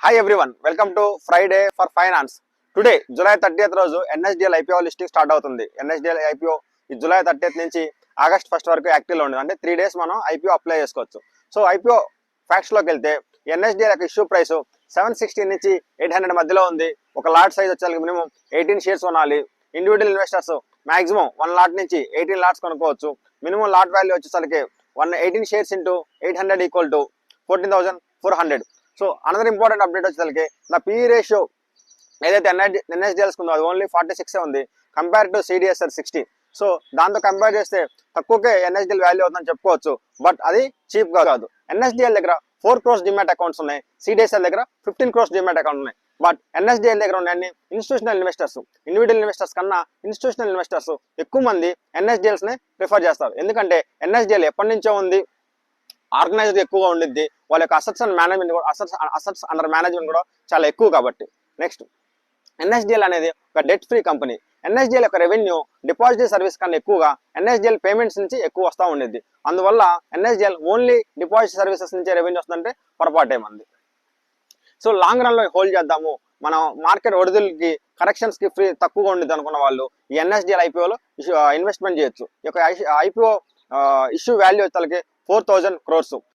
Hi everyone, welcome to Friday for Finance. Today, July 30th రోజు NSDL IPO listing start అవుతుంది. NSDL IPO ఈ July 30th నుంచి August 1st వరకు యాక్టివ్లో ఉంది. అంటే 3 days మనం IPO అప్లై చేసుకోవచ్చు. సో IPO ఫ్యాక్ట్స్లోకి వెళ్తే NSDL యొక్క ఇష్యూ ప్రైస్ 760 నుంచి 800 మధ్యలో ఉంది. ఒక లాట్ సైజ్ వచ్చేసరికి మినిమం 18 షేర్స్ కొనాలి. ఇండివిజువల్ ఇన్వెస్టర్స్ మాక్సిమం 1 లాట్ నుంచి 18 లాట్స్ కొనుక్కోవచ్చు. మినిమం లాట్ వాల్యూ వచ్చేసరికి 18 shares into 800 equal to 14,400. So another important update వచ్చేసరికి నా PE రేషియో ఏదైతే NSDLస్ ఉందో అది ఓన్లీ 46 ఉంది కంపేర్ టు CDSL 60. సో దాంతో కంపేర్ చేస్తే తక్కువకే NSDL వాల్యూ అవుతుందని చెప్పుకోవచ్చు. బట్ అది చీప్గా కాదు. NSDL దగ్గర 4 crores డిమాట్ అకౌంట్స్ ఉన్నాయి. CDSL దగ్గర 15 crores డిమాట్ అకౌంట్ ఉన్నాయి. బట్ NSDL దగ్గర ఉన్న ఇన్స్టిట్యూషనల్ ఇన్వెస్టర్స్ ఇండివిజువల్ ఇన్వెస్టర్స్ కన్నా ఇన్స్టిట్యూషనల్ ఇన్వెస్టర్స్ ఎక్కువ మంది NSDLస్ని ప్రిఫర్ చేస్తారు. ఎందుకంటే NSDL ఎప్పటి నుంచో ఉంది, ఆర్గనైజ్డ్ ఎక్కువగా ఉండిద్ది, వాళ్ళ యొక్క అసెట్స్ అండ్ మేనేజ్మెంట్ కూడా అసెట్స్ అండర్ మేనేజ్మెంట్ కూడా చాలా ఎక్కువ కాబట్టి. నెక్స్ట్, NSDL అనేది ఒక డెట్ ఫ్రీ కంపెనీ. NSDL యొక్క రెవెన్యూ డిపాజిట్ సర్వీస్ కన్నా ఎక్కువగా NSDL పేమెంట్స్ నుంచి ఎక్కువ వస్తూ ఉండిద్ది. అందువల్ల NSDL ఓన్లీ డిపాజిట్ సర్వీసెస్ నుంచే రెవెన్యూ వస్తుందంటే పొరపాటేమంది. సో లాంగ్ రన్లో హోల్డ్ చేద్దాము, మనం మార్కెట్ ఒడిదులకి కరెక్షన్స్కి ఫ్రీ తక్కువగా ఉండిద్ది అనుకున్న వాళ్ళు ఈ NSDL IPOలో ఇన్వెస్ట్మెంట్ చేయొచ్చు. ఈ యొక్క IPO ఇష్యూ వాల్యూ వచ్చేసరికి 4,000 crores.